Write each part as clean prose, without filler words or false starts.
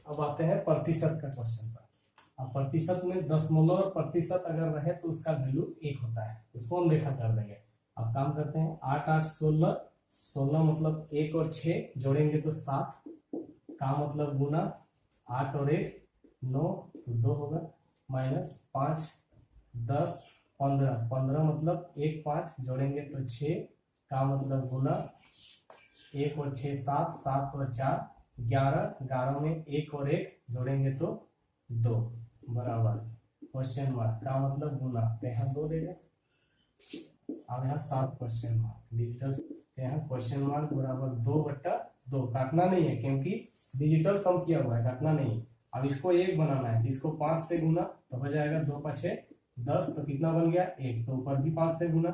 अब आते हैं प्रतिशत का क्वेश्चन पर। अब प्रतिशत में दशमलव प्रतिशत अगर रहे तो उसका वैल्यू 1 होता है, इसको हम देखा कर देंगे। अब काम करते हैं, 8 8 16, 16 मतलब 1 और 6 जोड़ेंगे तो 7 का मतलब गुना 8 और 1 9 तो 2 होगा, माइनस 5 10 15, 15 मतलब 1 5 जोड़ेंगे तो 6 का मतलब गुना 1 और 6 7, 7 और 4 11, 11 में 1 और 1 जोड़ेंगे तो 2 बराबर क्वेश्चन मार्क का मतलब गुना, तो यहाँ 2 देगा। अब यहाँ 7 क्वेश्चन मार्क डिजिटल, यहाँ क्वेश्चन मार्क बराबर 2/2, काटना नहीं है क्योंकि डिजिटल सम किया हुआ है, काटना नहीं। अब इसको 1 बनाना है तो इसको 5 से गुना तो हो जाएगा 2 5 10, तो कितना बन गया 1, तो ऊपर भी 5 से गुना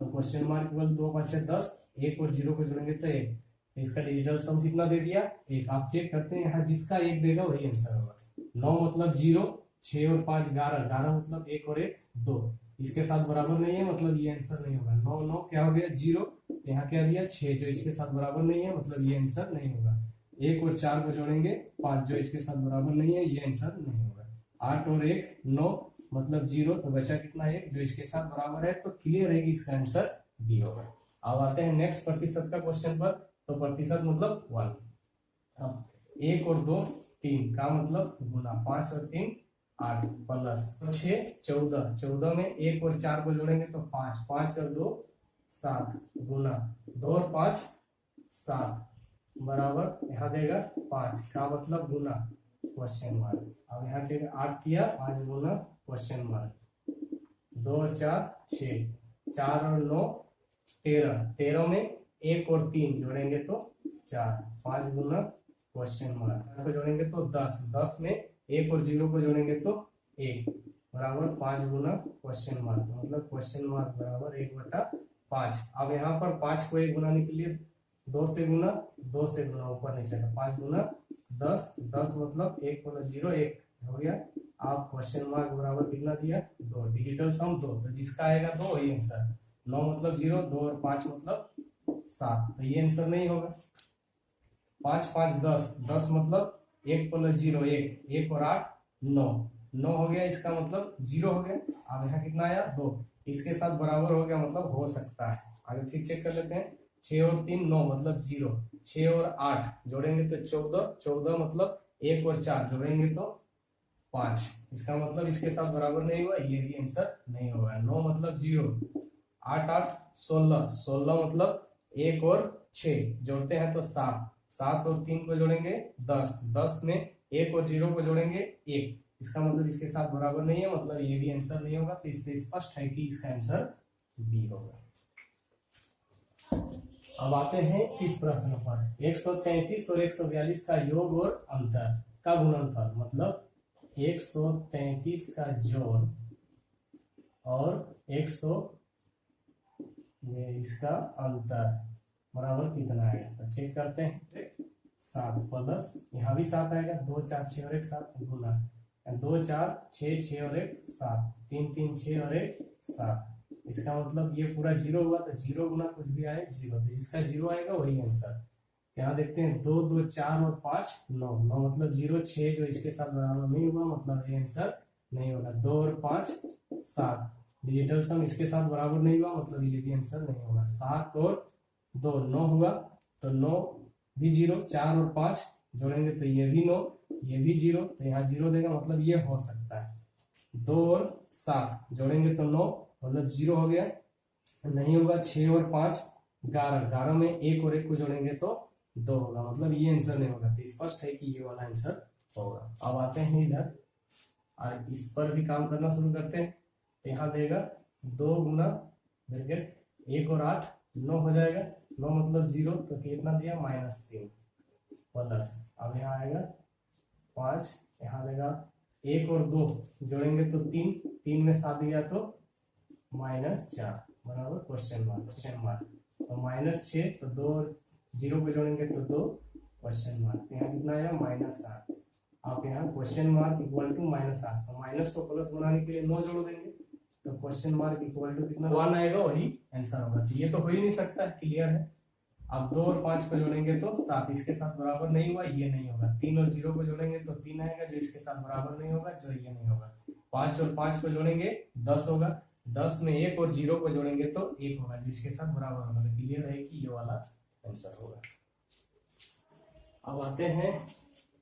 तो क्वेश्चन मार्क केवल 2 5 10, 1 और 0 को जोड़ेंगे तो 1, तो इसका डिजिटल सम कितना दे दिया 1। आप चेक करते हैं, यहाँ जिसका 1 देगा वही आंसर होगा। 9 मतलब 0, 6 और 5 11, 11 मतलब 1 और 1 2, इसके साथ बराबर नहीं है मतलब ये आंसर नहीं होगा। 9 9 क्या हो गया 0, यहाँ क्या दिया 6 जो इसके साथ बराबर नहीं है मतलब ये आंसर नहीं होगा। 1 और 4 को जोड़ेंगे 5 जो इसके साथ बराबर नहीं है, ये आंसर नहीं होगा। 8 और 1 9 मतलब 0, तो बचा कितना 1 जो इसके साथ बराबर है, तो क्लियर है कि इसका आंसर डी होगा। अब आते हैं नेक्स्ट प्रतिशत का क्वेश्चन पर। तो प्रतिशत मतलब 1। अब 1 और 2 3 का मतलब गुना 5 और 3 8 प्लस 6 14, 14 में 1 और 4 को जोड़ेंगे तो 5, 5 और 2 7 गुना 2 और 5 7 बराबर यहाँ देगा 5 का मतलब गुना क्वेश्चन मार्क। अब यहाँ से 8 किया 5 गुना क्वेश्चन मार्क, 2 और 4 6, 4 और 9 13, 13 में 1 और 3 जोड़ेंगे तो 4, 5 गुना क्वेश्चन मार्क को जोड़ेंगे तो 10, 10 में 1 और 0 को जोड़ेंगे तो 1 बराबर 5 गुना क्वेश्चन मार्क, मतलब क्वेश्चन मार्क बराबर 1/5। अब यहाँ पर 5 को 1 गुनाने के लिए 2 से गुना, 2 से गुना ऊपर नहीं चलेगा, 5 गुना 10, 10 मतलब 1 + 0 1 हो गया। आप क्वेश्चन मार्क बराबर कितना दिया 2, डिजिटल सम 2, तो जिसका आएगा 2 वही आंसर। 9 मतलब 0, 2 और 5 मतलब 7, तो ये आंसर नहीं होगा। 5 5 10, 10 मतलब 1 + 0 1, 1 और 8 9, 9 हो गया, इसका मतलब 0 हो गया। अब यहाँ कितना आया 2, इसके साथ बराबर हो गया मतलब हो सकता है। आगे फिर चेक कर लेते हैं, 6 और 3 9 मतलब 0, 6 और 8 जोड़ेंगे तो 14, 14 मतलब 1 और 4 जोड़ेंगे तो 5, इसका मतलब इसके साथ बराबर नहीं हुआ, ये भी आंसर नहीं होगा। 9 मतलब 0, 8 8 16, 16 मतलब 1 और 6 जोड़ते हैं तो 7, 7 और 3 को जोड़ेंगे 10, 10 में 1 और 0 को जोड़ेंगे 1, इसका मतलब इसके साथ बराबर नहीं है मतलब ये भी आंसर नहीं होगा। तो इससे स्पष्ट है कि इसका आंसर बी होगा। अब आते हैं इस प्रश्न पर, 133 और 142 का योग और अंतर का गुणनफल, मतलब 133 का जोड़ और 100 इसका अंतर बराबर कितना आएगा, तो चेक करते हैं। 7 प्लस यहाँ भी 7 आएगा, 2 4 6 और 1 7 गुना 2 4 6 6 और 1 7, 3 3 6 और 1 7, इसका मतलब ये पूरा 0 हुआ, तो 0 गुना कुछ भी आए 0, तो जिसका 0 आएगा वही आंसर। यहाँ देखते हैं 2 2 4 और 5 9, 9 मतलब 0, 6 जो इसके साथ बराबर नहीं हुआ मतलब ये आंसर नहीं होगा। 2 और 5 7, डिजिटल सम इसके साथ बराबर नहीं हुआ मतलब ये भी आंसर नहीं होगा। 7 और 2 9 हुआ, तो 9 भी 0, 4 और 5 जोड़ेंगे तो ये भी 9, ये भी 0, तो यहाँ 0 देगा मतलब ये हो सकता है। 2 और 7 जोड़ेंगे तो 9 मतलब 0 हो गया, नहीं होगा। 6 और 5 11, 11 में 1 और 1 को जोड़ेंगे तो 2 होगा, मतलब ये आंसर नहीं होगा। तो स्पष्ट है कि ये वाला आंसर होगा। अब आते हैं इधर और इस पर भी काम करना शुरू करते हैं। तो यहाँ देगा 2 गुना ब्रैकेट 1 और 8 9 हो जाएगा, 9 मतलब 0, तो कितना दिया -3 प्लस, अब यहाँ आएगा 5, यहाँ देगा 1 और 2 जोड़ेंगे तो 3, 3 में 7 दिया तो -4 बराबर क्वेश्चन मार्क, तो -6, तो 2 और 0 को जोड़ेंगे तो 2 क्वेश्चन मार्क, यहाँ कितना आया -8। आप यहाँ क्वेश्चन मार्क इक्वल टू -8, तो माइनस को प्लस बनाने के लिए 9 जोड़ देंगे, तो क्वेश्चन मार्क इक्वल टू कितना 1 आएगा, वही आंसर होगा। तो ये तो हो ही नहीं सकता, क्लियर है। अब 2 और 5 को जोड़ेंगे तो 7, इसके साथ बराबर नहीं हुआ, ये नहीं होगा। 3 और 0 को जोड़ेंगे तो 3 आएगा, जो इसके साथ बराबर नहीं होगा, जो ये नहीं होगा। 5 और 5 को जोड़ेंगे 10 होगा, 10 में 1 और 0 को जोड़ेंगे तो 1 होगा, जो इसके साथ बराबर होगा। तो क्लियर है कि ये वाला आंसर होगा। अब आते हैं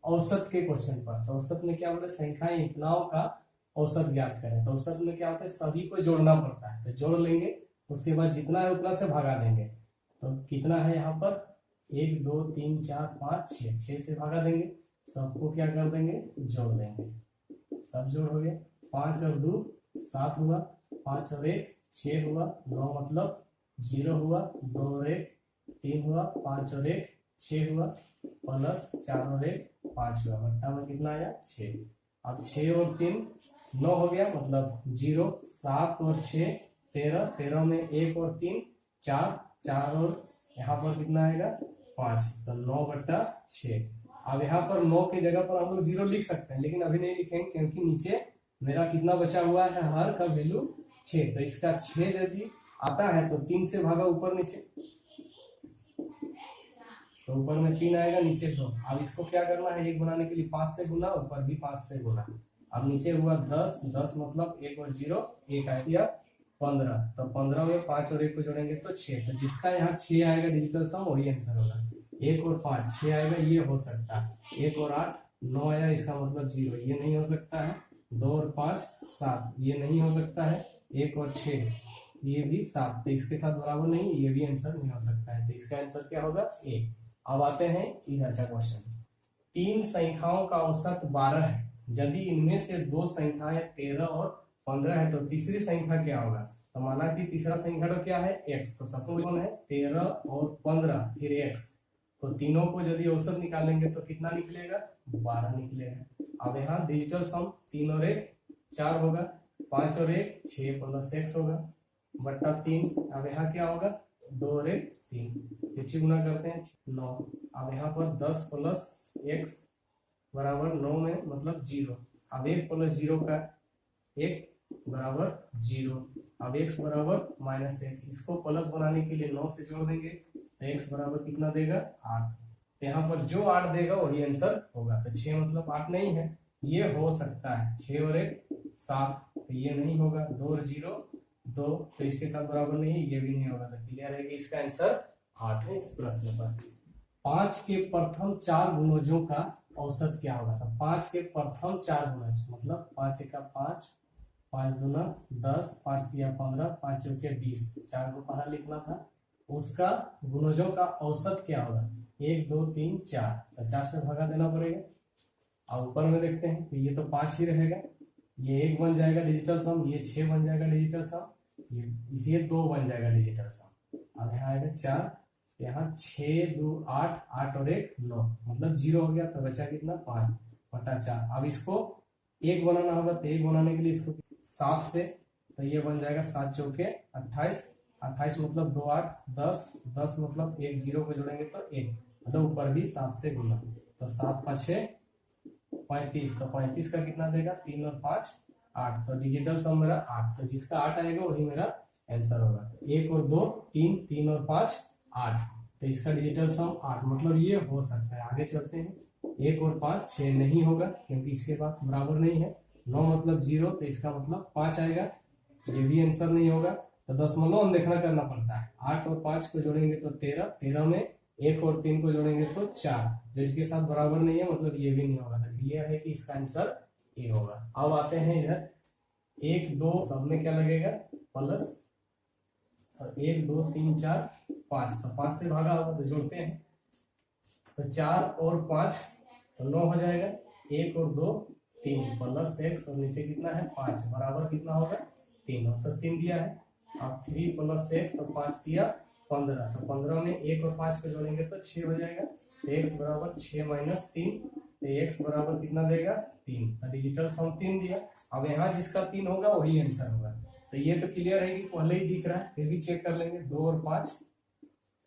औसत के क्वेश्चन पर। तो औसत में क्या बोले, संख्याएं इतनाओं का औसत ज्ञात करें। तो औसत में क्या होता है, सभी को जोड़ना पड़ता है। तो जोड़ लेंगे, उसके बाद जितना है उतना से भगा देंगे। तो कितना है यहाँ पर, 1 2 3 4 5 6, 6 से भगा देंगे, सबको क्या कर देंगे, जोड़ देंगे। सब जोड़ हो गया, 5 और 2 7 हुआ, 5 और 1 6 हुआ, 9 मतलब 0 हुआ, 2 और 1 3 हुआ, 5 और 1 6 हुआ, प्लस 4 और 1 5 हुआ, बट्टा में कितना आया 6। अब 6 और 3 9 हो गया, मतलब 0, 7 और 6 13, 13 में 1 और 3 4, 4 और यहाँ पर कितना आएगा 5, तो 9/6। अब यहाँ पर 9 की जगह पर हम लोग 0 लिख सकते हैं, लेकिन अभी नहीं लिखेंगे क्योंकि नीचे मेरा कितना बचा हुआ है, हर का वैल्यू 6। तो इसका 6 यदि आता है तो 3 से भागा ऊपर नीचे, तो ऊपर में 3 आएगा, नीचे 2। अब इसको क्या करना है, 1 बनाने के लिए 5 से गुना, ऊपर भी 5 से गुना। अब नीचे हुआ 10, 10 मतलब 1 और 0 1 आ गया 15। तो 15 में 5 और 1 को जोड़ेंगे तो 6। तो जिसका यहाँ 6 आएगा डिजिटल सम, वही आंसर होगा। 1 और 5 6 आएगा, ये हो सकता है। 1 और 8 9 आया, इसका मतलब 0, ये नहीं हो सकता है। 2 और 5 7, ये नहीं हो सकता है। 1 और 6 ये भी 7, तो इसके साथ बराबर नहीं, ये भी आंसर नहीं हो सकता है। तो इसका आंसर क्या होगा, ए। अब आते हैं इधर का क्वेश्चन। 3 संख्याओं का औसत 12 है, यदि इनमें से 2 संख्याएं 13 और 15 है तो तीसरी संख्या क्या होगा। तो माना कि तीसरा संख्या तो क्या है, x। तो सपोज कौन है, 13 और 15 फिर x। तो तीनों को यदि औसत निकालेंगे तो कितना निकलेगा, 12 निकलेगा। अब यहाँ डिजिटल सम 3 और 1 4 होगा, 5 और 1 6 प्लस x होगा, बट्टा 3। अब यहाँ क्या होगा, 2 और 1 3, पीछे गुना करते हैं 9। अब यहाँ पर 10 प्लस x बराबर 9 में मतलब 0। अब 1 प्लस 0 का 1 बराबर 0। अब x बराबर -1, इसको प्लस बनाने के लिए 9 से जोड़ देंगे तो x बराबर कितना देगा 8। तो यहाँ पर जो 8 देगा वही आंसर होगा। तो 6 मतलब 8 नहीं है, ये हो सकता है 6 और 1 7, तो ये नहीं होगा। 2 और 0 2, तो इसके साथ बराबर नहीं है, ये भी नहीं होगा। तो क्लियर है कि इसका आंसर 8 है इस प्रश्न पर। 5 के प्रथम 4 गुणजों का औसत क्या होगा। तो 5 के प्रथम 4 गुणज मतलब 5 1 5, 5 दूना 10, 5 तिया 15, 5 चौके 20, 4 को पढ़ा लिखना था। उसका गुणजों का औसत क्या होगा, 1 2 3 4। तो 4 से भगा देना पड़ेगा। अब ऊपर में देखते हैं, तो ये तो 5 ही रहेगा, ये 1 बन जाएगा डिजिटल सम, ये 6 बन जाएगा डिजिटल सम, ये 2 बन जाएगा डिजिटल सम। अब यहाँ आएगा 4, यहाँ 6 2 8, 8 और 1 9, मतलब 0 हो गया। तो बचा कितना 5/4। अब इसको 1 बनाना होगा, तो 1 बनाने के लिए इसको 7 से, तो ये बन जाएगा 7 चौके 28, 28 मतलब 2 8 10, 10 मतलब 1 0 को जोड़ेंगे तो 1, मतलब ऊपर भी 7 से गुना। तो 7 5 6 35, तो 35 का कितना देगा 3 और 5 8। तो डिजिटल सम मेरा 8, तो जिसका 8 आएगा वही मेरा आंसर होगा। 1 और 2 3, 3 और 5 8, तो इसका डिजिटल सम 8, मतलब ये हो सकता है। आगे चलते हैं, 1 और 5 6 नहीं होगा क्योंकि इसके बाद बराबर नहीं है। 9 मतलब 0, तो इसका मतलब 5 आएगा, ये भी आंसर नहीं होगा। तो दशमलव अनदेखना करना पड़ता है। 8 और 5 को जोड़ेंगे तो 13, 13 में 1 और 3 को जोड़ेंगे तो 4, जो इसके साथ बराबर नहीं है, मतलब ये भी नहीं होगा। तो क्लियर है कि इसका आंसर ए होगा। अब आते हैं इधर 1 2, सब में क्या लगेगा प्लस, और 1 2 3 4 5, तो 5 से भागा होगा तो जोड़ते हैं। तो 4 और 5 तो 9 हो जाएगा, 1 और 2 3 प्लस x, और नीचे कितना है 5, बराबर कितना होगा 3, औसत 3 दिया है। अब 3 प्लस 1 तो 5 दिया 15, तो 15 में 1 और 5 को जोड़ेंगे तो 6 हो जाएगा। तो x बराबर 6 - 3, तो x बराबर कितना देगा 3। तो डिजिटल सम 3 दिया। अब यहाँ जिसका 3 होगा वही आंसर होगा। तो ये तो क्लियर है कि पहले ही दिख रहा है, फिर भी चेक कर लेंगे। 2 और 5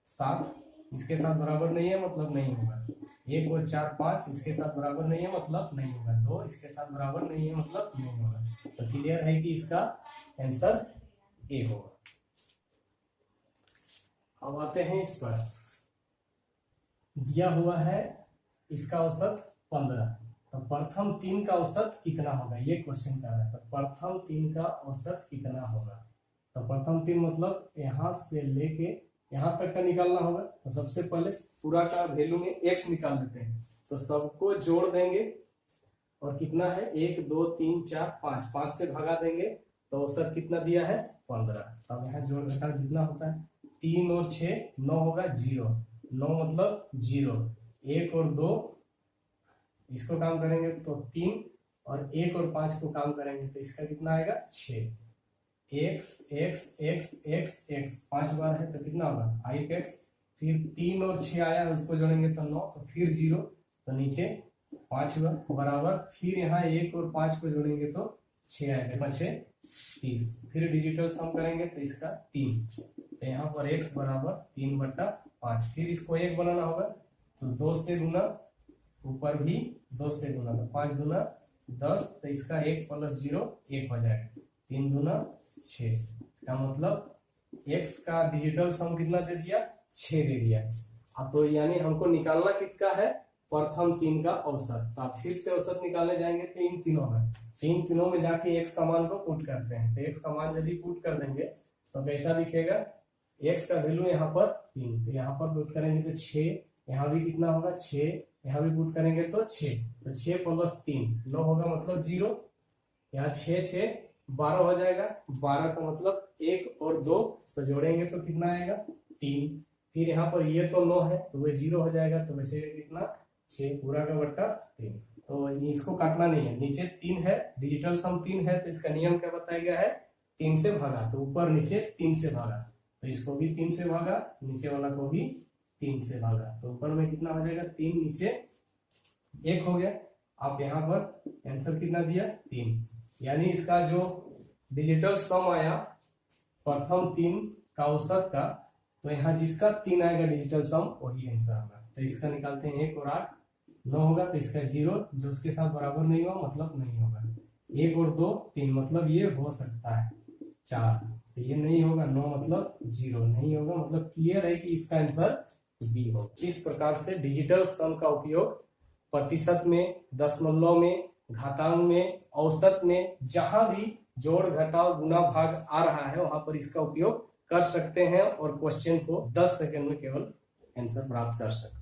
7, इसके साथ बराबर नहीं है, मतलब नहीं होगा। 1 और 4 5, इसके साथ बराबर नहीं है, मतलब नहीं होगा। 2 इसके साथ बराबर नहीं है, मतलब नहीं होगा। तो क्लियर है कि इसका आंसर ए होगा। अब आते हैं इस पर दिया हुआ है इसका औसत 15, तो प्रथम 3 का औसत कितना होगा, ये क्वेश्चन कर रहा है। तो प्रथम 3 का औसत कितना होगा, तो प्रथम 3 मतलब यहाँ से लेके यहाँ तक का निकालना होगा। तो सबसे पहले पूरा का वैल्यू में x निकाल देते हैं, तो सबको जोड़ देंगे और कितना है 1 2 3 4 5, 5 से भगा देंगे तो औसत कितना दिया है 15। अब यहाँ जोड़ घटाव जितना होता है 3 और 6 9 होगा 0, 9 मतलब 0, 1 और 2 इसको काम करेंगे तो 3 और 1 और 5 को काम करेंगे तो इसका कितना आएगा 6, x x x x x 5 बार है तो कितना होगा 8x, फिर 3 और 6 आया उसको जोड़ेंगे तो 9, तो फिर 0, तो नीचे 5 बराबर, फिर यहाँ 1 और 5 को जोड़ेंगे तो 6 आएगा, 5 6 30, फिर डिजिटल सम करेंगे तो इसका 3, तो यहाँ पर x बराबर 3/5, फिर इसको 1 बनाना होगा तो 2 से गुना, ऊपर भी 2 से गुना, तो 5 दूना 10, तो इसका 1 + 0 1 हो जाएगा, 3 दूना 6, इसका मतलब x का डिजिटल सम कितना दे दिया 6 दे दिया। अब तो यानी हमको निकालना कितना है प्रथम 3 का औसत, तो आप फिर से औसत निकालने जाएंगे तो इन तीनों में, इन तीनों में जाके x का मान को पुट करते हैं, तो x का मान यदि पुट कर देंगे तो कैसा दिखेगा, x का वैल्यू यहाँ पर 3, तो यहाँ पर पुट करेंगे तो 6, यहाँ भी कितना होगा 6, यहाँ भी पुट करेंगे तो 6, तो 6 + 3 9 होगा मतलब 0, यहाँ 6 6 12 हो जाएगा, 12 का मतलब 1 और 2 तो जोड़ेंगे तो कितना आएगा 3, फिर यहाँ पर ये तो 9 है तो वह 0 हो जाएगा, तो वैसे कितना 6 पूरा का बट्टा 3, तो इसको काटना नहीं है, नीचे 3 है, डिजिटल सम 3 है, तो इसका नियम क्या बताया गया है 3 से भागा, तो ऊपर नीचे 3 से भागा, तो इसको भी 3 से भागा, नीचे वाला को भी 3 से भागा, तो ऊपर में कितना हो जाएगा 3, नीचे 1 हो गया। आप यहाँ पर आंसर कितना दिया 3, यानी इसका जो डिजिटल सम आया प्रथम 3 का औसत का, तो यहाँ जिसका 3 आएगा डिजिटल सम वही आंसर होगा। तो इसका निकालते हैं 1 और 8 9 होगा, तो इसका 0 जो उसके साथ बराबर नहीं हुआ मतलब नहीं होगा, 1 और 2 3 मतलब ये हो सकता है 4, तो ये नहीं होगा, 9 मतलब 0 नहीं होगा, मतलब क्लियर है कि इसका आंसर बी होगा। इस प्रकार से डिजिटल सम का उपयोग प्रतिशत में, दशमलव में, घातांक में, औसत में, जहां भी जोड़ घटाव गुना भाग आ रहा है वहां पर इसका उपयोग कर सकते हैं और क्वेश्चन को 10 सेकंड में केवल आंसर प्राप्त कर सकते हैं।